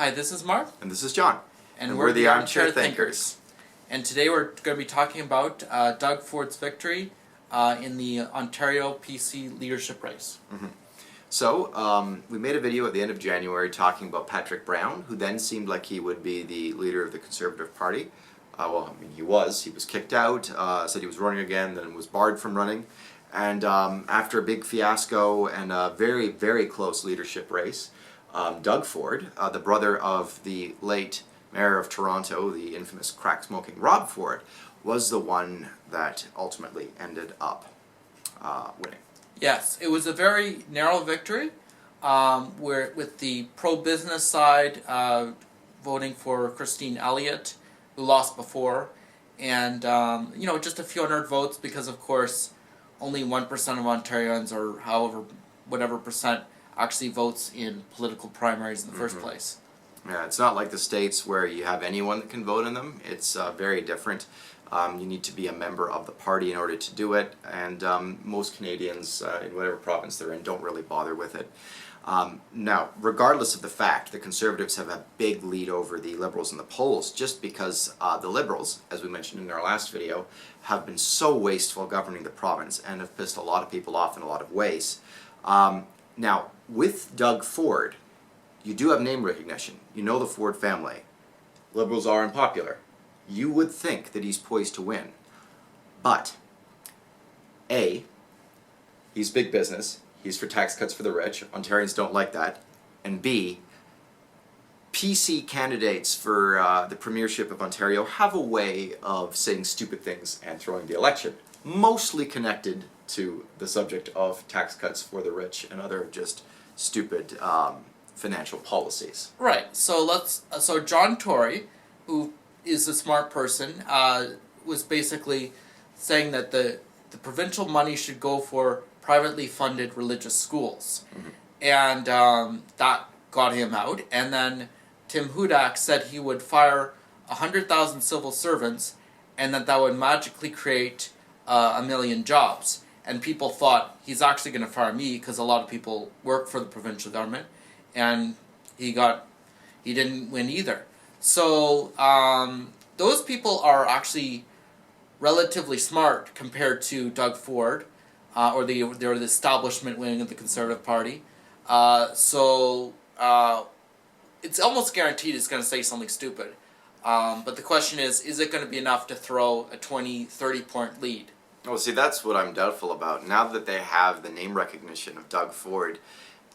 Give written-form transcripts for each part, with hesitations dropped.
Hi, this is Mark. And this is John. And we're the Armchair Thinkers. And today we're going to be talking about Doug Ford's victory in the Ontario PC leadership race. Mm-hmm. So, we made a video at the end of January talking about Patrick Brown, who then seemed like he would be the leader of the Conservative Party. He was. He was kicked out, said he was running again, then was barred from running. And after a big fiasco and a very, very close leadership race, Doug Ford, the brother of the late Mayor of Toronto, the infamous crack-smoking Rob Ford, was the one that ultimately ended up winning. Yes, it was a very narrow victory, where with the pro-business side voting for Christine Elliott, who lost before, and just a few hundred votes because, of course, only 1% of Ontarians, or whatever percent, actually votes in political primaries in the first place. Yeah, it's not like the States where you have anyone that can vote in them. It's very different. You need to be a member of the party in order to do it, and most Canadians, in whatever province they're in, don't really bother with it. Now, regardless of the fact, the Conservatives have a big lead over the Liberals in the polls, just because the Liberals, as we mentioned in our last video, have been so wasteful governing the province and have pissed a lot of people off in a lot of ways. Now, with Doug Ford, you do have name recognition. You know the Ford family. Liberals are unpopular. You would think that he's poised to win. But, A, he's big business. He's for tax cuts for the rich. Ontarians don't like that. And B, PC candidates for the premiership of Ontario have a way of saying stupid things and throwing the election, mostly connected to the subject of tax cuts for the rich and other just stupid financial policies. Right. So John Tory, who is a smart person, was basically saying that the provincial money should go for privately funded religious schools. Mm-hmm. And that got him out. And then Tim Hudak said he would fire 100,000 civil servants and that would magically create 1 million jobs. And people thought, he's actually going to fire me because a lot of people work for the provincial government. And he didn't win either. So those people are actually relatively smart compared to Doug Ford, or the establishment wing of the Conservative Party. So it's almost guaranteed it's going to say something stupid. But the question is it going to be enough to throw a 20, 30-point lead? Well, see, that's what I'm doubtful about. Now that they have the name recognition of Doug Ford,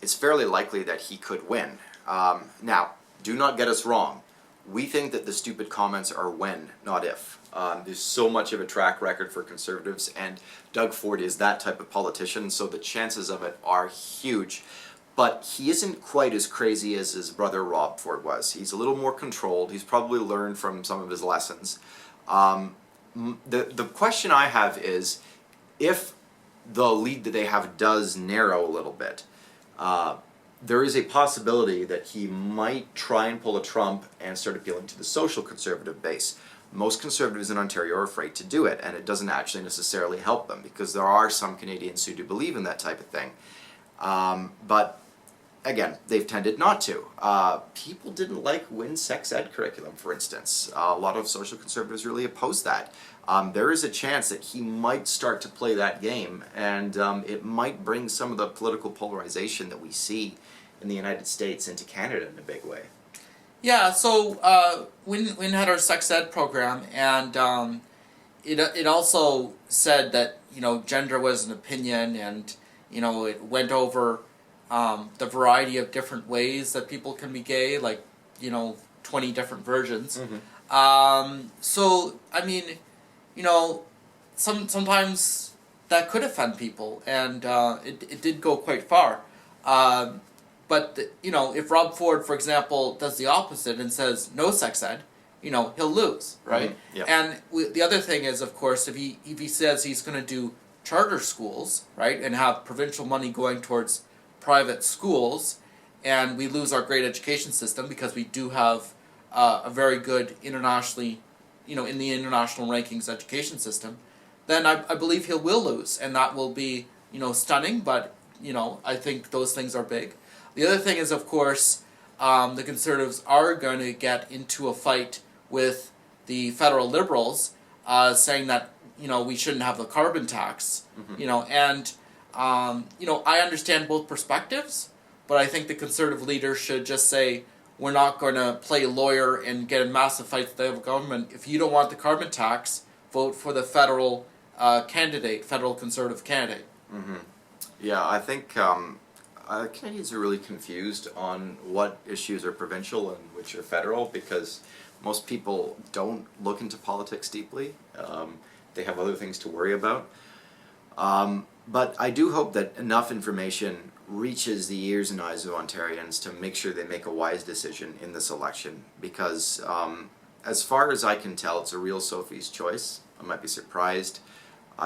it's fairly likely that he could win. Now, do not get us wrong. We think that the stupid comments are when, not if. There's so much of a track record for Conservatives, and Doug Ford is that type of politician, so the chances of it are huge. But he isn't quite as crazy as his brother Rob Ford was. He's a little more controlled. He's probably learned from some of his lessons. The question I have is, if the lead that they have does narrow a little bit, there is a possibility that he might try and pull a Trump and start appealing to the social conservative base. Most Conservatives in Ontario are afraid to do it, and it doesn't actually necessarily help them, because there are some Canadians who do believe in that type of thing. But again, they've tended not to. People didn't like WIN sex ed curriculum, for instance. A lot of social conservatives really opposed that. There is a chance that he might start to play that game, and it might bring some of the political polarization that we see in the United States into Canada in a big way. Yeah, so WIN had our sex ed program, and it also said that gender was an opinion, and it went over the variety of different ways that people can be gay, like 20 different versions. Mm-hmm. So I mean, sometimes that could offend people, and it did go quite far. But if Rob Ford, for example, does the opposite and says no sex ed, he'll lose, right? Mm-hmm. Yep. And the other thing is, of course, if he says he's going to do charter schools, right, and have provincial money going towards private schools, and we lose our great education system because we do have a very good internationally, in the international rankings education system, then I believe he will lose, and that will be, stunning, but, I think those things are big. The other thing is, of course, the Conservatives are going to get into a fight with the federal Liberals, saying that we shouldn't have the carbon tax. And I understand both perspectives, but I think the Conservative leader should just say, we're not going to play lawyer and get in massive fights with the government. If you don't want the carbon tax, vote for the federal federal Conservative candidate. Yeah, I think Canadians are really confused on what issues are provincial and which are federal, because most people don't look into politics deeply. They have other things to worry about. But I do hope that enough information reaches the ears and eyes of Ontarians to make sure they make a wise decision in this election, because as far as I can tell, it's a real Sophie's choice. I might be surprised.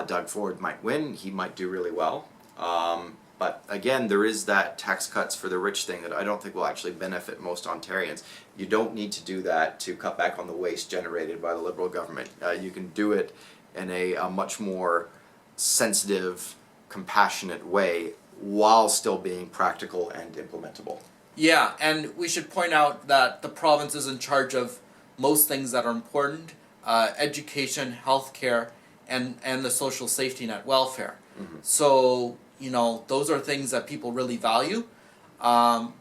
Doug Ford might win. He might do really well. But again, there is that tax cuts for the rich thing that I don't think will actually benefit most Ontarians. You don't need to do that to cut back on the waste generated by the Liberal government. You can do it in a much more sensitive, compassionate way while still being practical and implementable. Yeah, and we should point out that the province is in charge of most things that are important: education, healthcare, and the social safety net, welfare. So those are things that people really value,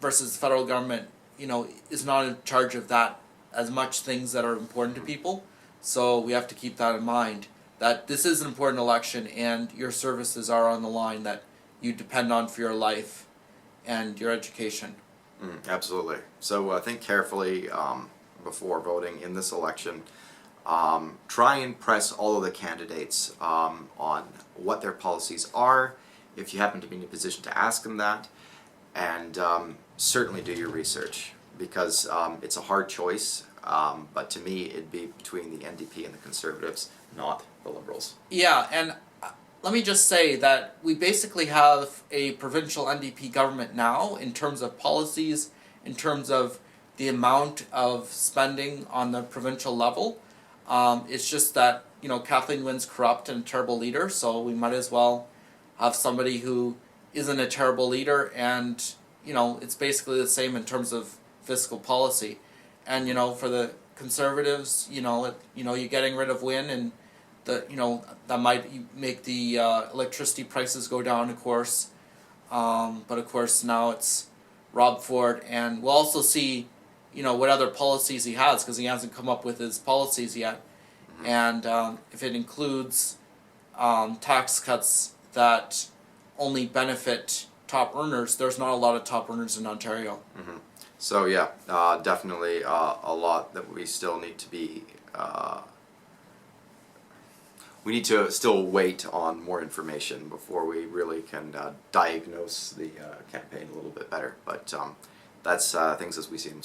versus the federal government, is not in charge of that as much things that are important to people. So we have to keep that in mind, that this is an important election and your services are on the line that you depend on for your life and your education. Absolutely. So think carefully before voting in this election. Try and press all of the candidates on what their policies are, if you happen to be in a position to ask them that, and certainly do your research, because it's a hard choice, but to me it'd be between the NDP and the Conservatives, not the Liberals. Yeah, and let me just say that we basically have a provincial NDP government now in terms of policies, in terms of the amount of spending on the provincial level. It's just that, Kathleen Wynne's corrupt and a terrible leader, so we might as well have somebody who isn't a terrible leader, and, it's basically the same in terms of fiscal policy. And, for the Conservatives, you're getting rid of Wynne, and that might make the electricity prices go down, of course. But of course now it's Rob Ford, and we'll also see, what other policies he has, because he hasn't come up with his policies yet. And if it includes tax cuts that only benefit top earners, there's not a lot of top earners in Ontario. So yeah, definitely a lot that we still need to be. We need to still wait on more information before we really can diagnose the campaign a little bit better. But that's things as we see them.